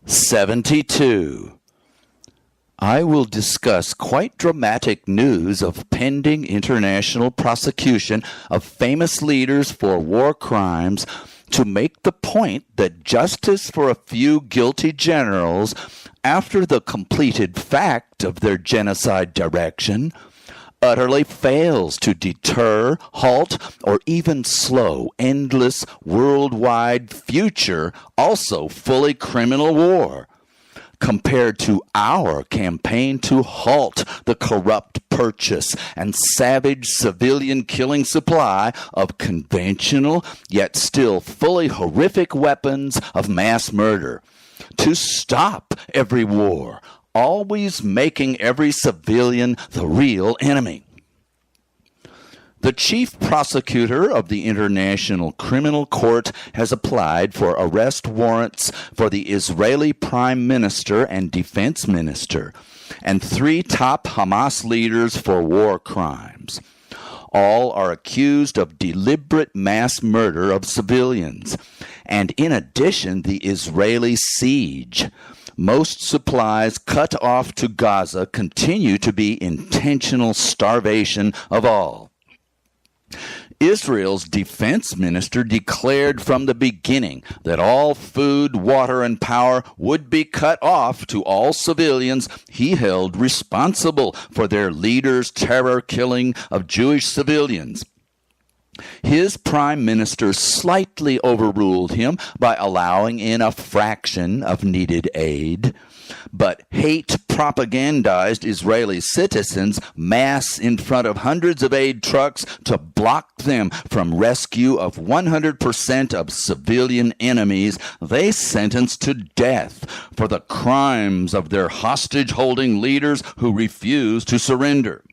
72. I will discuss quite dramatic news of pending international prosecution of famous leaders for war crimes to make the point that justice for a few guilty generals, after the completed fact of their genocide direction, utterly fails to deter, halt, or even slow endless worldwide future, also fully criminal war. Compared to our campaign to halt the corrupt purchase and savage civilian killing supply of conventional yet still fully horrific weapons of mass murder. To stop every war, always making every civilian the real enemy. The chief prosecutor of the International Criminal Court has applied for arrest warrants for the Israeli Prime Minister and Defense Minister and 3 top Hamas leaders for war crimes. All are accused of deliberate mass murder of civilians, and in addition, the Israeli siege. Most supplies cut off to Gaza continue to be intentional starvation of all. Israel's defense minister declared from the beginning that all food, water, and power would be cut off to all civilians he held responsible for their leader's terror killing of Jewish civilians. His prime minister slightly overruled him by allowing in a fraction of needed aid. But hate propagandized Israeli citizens mass in front of hundreds of aid trucks to block them from rescue of 100% of civilian enemies they sentenced to death for the crimes of their hostage-holding leaders who refuse to surrender.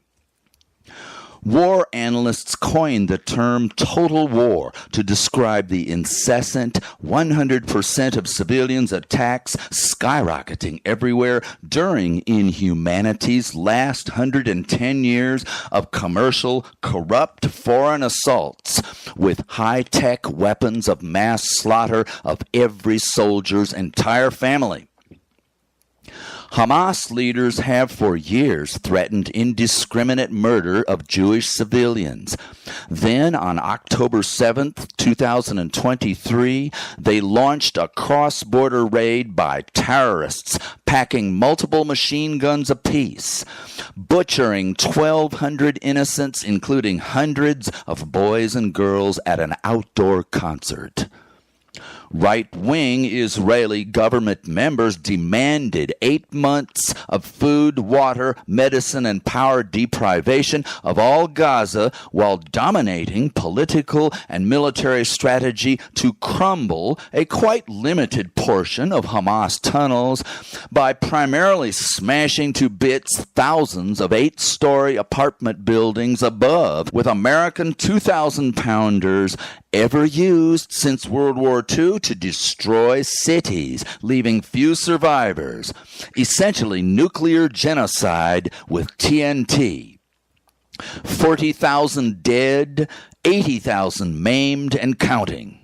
War analysts coined the term total war to describe the incessant 100% of civilians attacks skyrocketing everywhere during inhumanity's last 110 years of commercial, corrupt foreign assaults with high-tech weapons of mass slaughter of every soldier's entire family. Hamas leaders have for years threatened indiscriminate murder of Jewish civilians. Then, on October 7, 2023, they launched a cross-border raid by terrorists packing multiple machine guns apiece, butchering 1,200 innocents, including hundreds of boys and girls at an outdoor concert. Right-wing Israeli government members demanded 8 months of food, water, medicine, and power deprivation of all Gaza while dominating political and military strategy to crumble a quite limited portion of Hamas tunnels by primarily smashing to bits thousands of 8-story apartment buildings above with American 2,000-pounders ever used since World War II to destroy cities, leaving few survivors. Essentially nuclear genocide with TNT. 40,000 dead, 80,000 maimed and counting.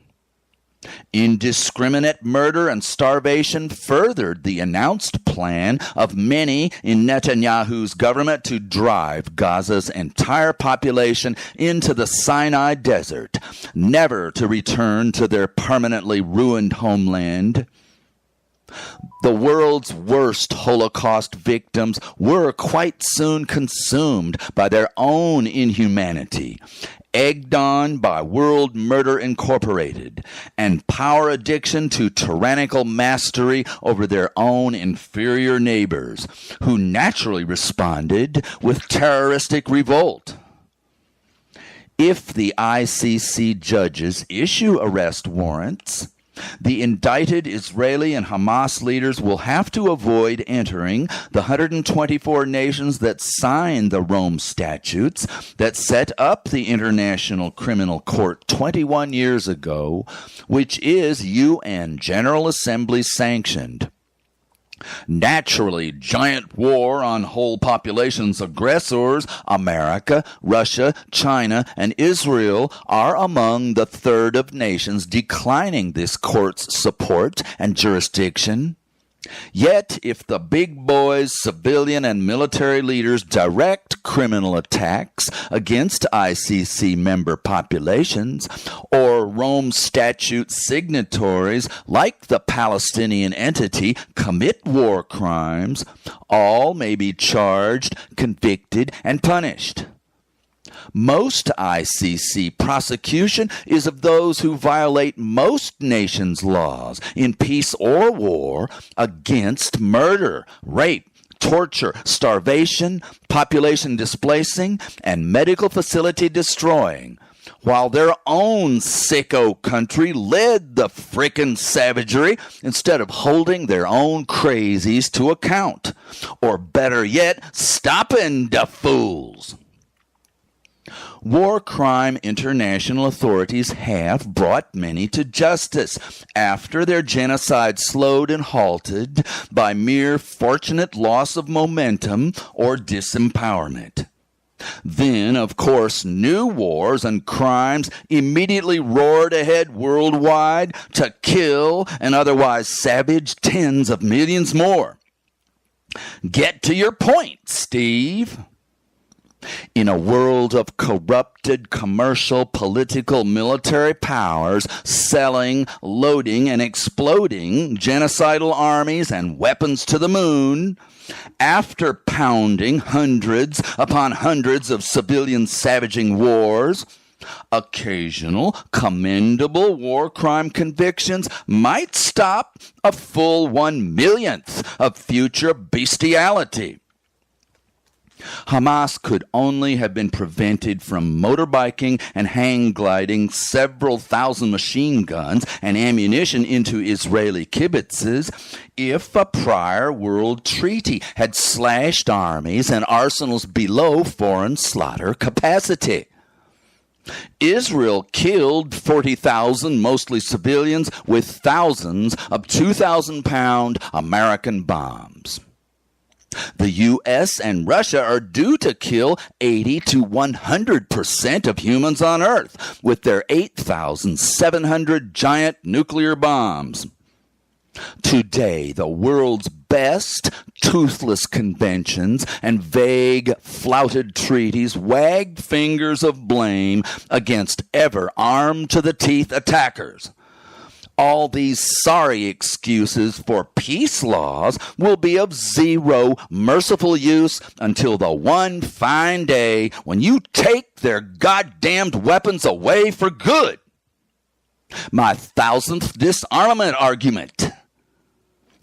Indiscriminate murder and starvation furthered the announced plan of many in Netanyahu's government to drive Gaza's entire population into the Sinai Desert, never to return to their permanently ruined homeland. The world's worst Holocaust victims were quite soon consumed by their own inhumanity, egged on by World Murder Incorporated and power addiction to tyrannical mastery over their own inferior neighbors, who naturally responded with terroristic revolt. If the ICC judges issue arrest warrants, the indicted Israeli and Hamas leaders will have to avoid entering the 124 nations that signed the Rome Statutes that set up the International Criminal Court 21 years ago, which is UN General Assembly sanctioned. Naturally, giant war on whole populations aggressors, America, Russia, China, and Israel, are among the third of nations declining this court's support and jurisdiction. Yet, if the big boys, civilian and military leaders direct criminal attacks against ICC member populations, or Rome Statute signatories like the Palestinian entity commit war crimes, all may be charged, convicted, and punished. Most ICC prosecution is of those who violate most nations' laws, in peace or war, against murder, rape, torture, starvation, population displacing, and medical facility destroying, while their own sicko country led the frickin' savagery instead of holding their own crazies to account. Or better yet, stopping the fools. War crime international authorities have brought many to justice after their genocide slowed and halted by mere fortunate loss of momentum or disempowerment. Then, of course, new wars and crimes immediately roared ahead worldwide to kill and otherwise savage tens of millions more. Get to your point, Steve. In a world of corrupted commercial, political, military powers selling, loading, and exploding genocidal armies and weapons to the moon, after pounding hundreds upon hundreds of civilian savaging wars, occasional commendable war crime convictions might stop a full 1/1,000,000th of future bestiality. Hamas could only have been prevented from motorbiking and hang gliding several thousand machine guns and ammunition into Israeli kibbutzes if a prior world treaty had slashed armies and arsenals below foreign slaughter capacity. Israel killed 40,000 mostly civilians with thousands of 2,000-pound American bombs. The U.S. and Russia are due to kill 80 to 100% of humans on Earth with their 8,700 giant nuclear bombs. Today, the world's best toothless conventions and vague, flouted treaties wag fingers of blame against ever armed-to-the-teeth attackers. All these sorry excuses for peace laws will be of zero merciful use until the one fine day when you take their goddamned weapons away for good. My 1,000th disarmament argument.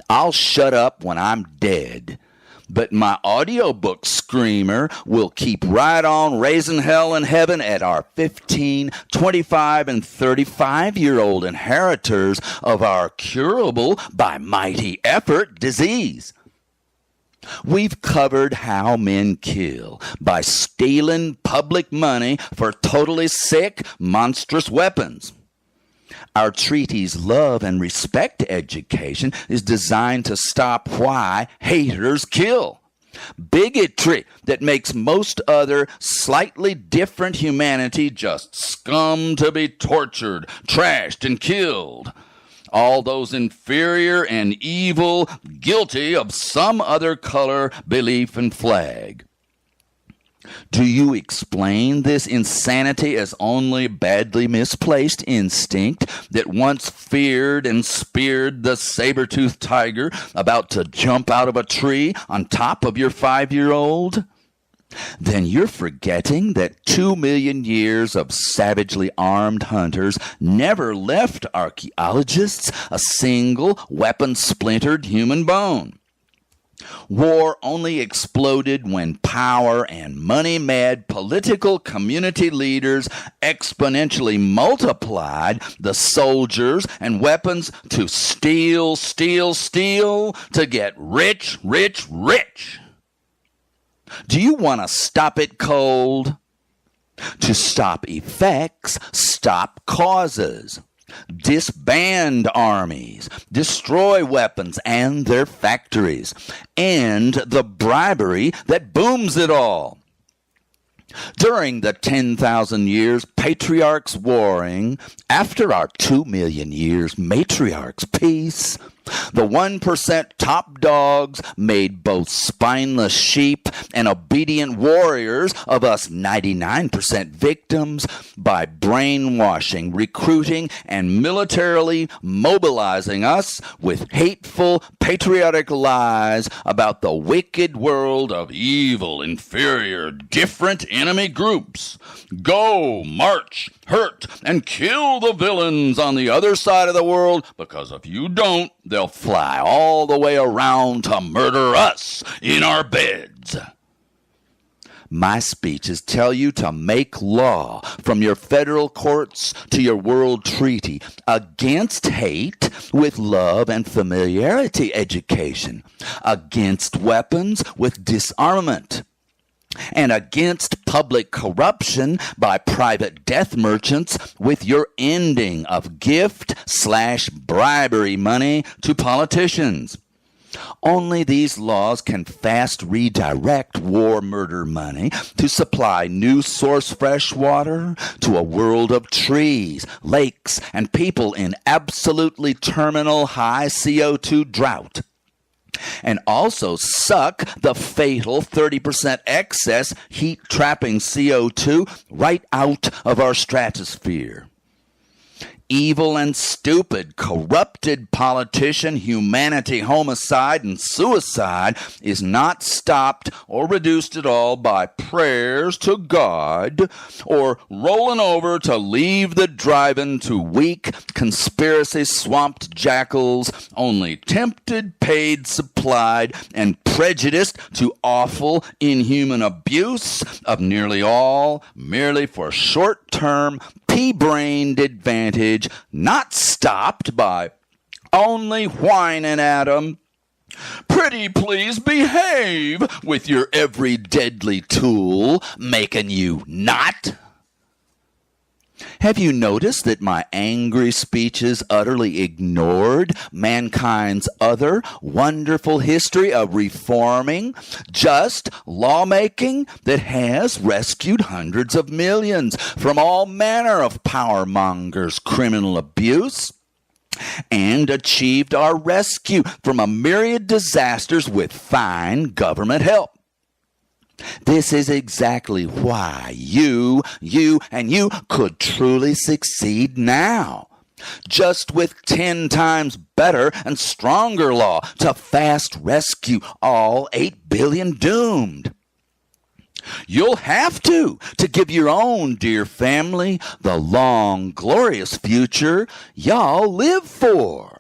I'll shut up when I'm dead, but my audiobook screamer will keep right on raising hell and heaven at our 15, 25, and 35-year-old inheritors of our curable by mighty effort disease. We've covered how men kill by stealing public money for totally sick, monstrous weapons. Our treaty's love and respect education is designed to stop why haters kill. Bigotry that makes most other slightly different humanity just scum to be tortured, trashed, and killed. All those inferior and evil, guilty of some other color, belief, and flag. Do you explain this insanity as only badly misplaced instinct that once feared and speared the saber-toothed tiger about to jump out of a tree on top of your 5-year-old? Then you're forgetting that 2 million years of savagely armed hunters never left archaeologists a single weapon-splintered human bone. War only exploded when power and money-mad political community leaders exponentially multiplied the soldiers and weapons to steal, steal, steal to get rich, rich, rich. Do you want to stop it cold? To stop effects, stop causes. Disband armies, destroy weapons and their factories, and the bribery that booms it all. During the 10,000 years patriarchs warring, after our 2 million years matriarchs peace, The 1% top dogs made both spineless sheep and obedient warriors of us 99% victims by brainwashing, recruiting, and militarily mobilizing us with hateful, patriotic lies about the wicked world of evil, inferior, different enemy groups. Go, march, hurt, and kill the villains on the other side of the world, because if you don't, they'll fly all the way around to murder us in our beds. My speeches tell you to make law, from your federal courts to your world treaty, against hate with love and familiarity education, against weapons with disarmament, and against public corruption by private death merchants with your ending of gift/bribery money to politicians. Only these laws can fast redirect war murder money to supply new source fresh water to a world of trees, lakes, and people in absolutely terminal high CO2 drought, and also suck the fatal 30% excess heat-trapping CO2 right out of our stratosphere. Evil and stupid, corrupted politician, humanity, homicide, and suicide is not stopped or reduced at all by prayers to God or rolling over to leave the drive-in to weak, conspiracy-swamped jackals, only tempted, paid, supplied, and prejudiced to awful, inhuman abuse of nearly all, merely for short-term, pea-brained advantage, not stopped by only whining at 'em. Pretty please behave with your every deadly tool, making you not. Have you noticed that my angry speeches utterly ignored mankind's other wonderful history of reforming, just lawmaking that has rescued hundreds of millions from all manner of power mongers' criminal abuse, and achieved our rescue from a myriad disasters with fine government help? This is exactly why you could truly succeed now, just with 10 times better and stronger law to fast rescue all 8 billion doomed. You'll have to give your own dear family the long, glorious future y'all live for.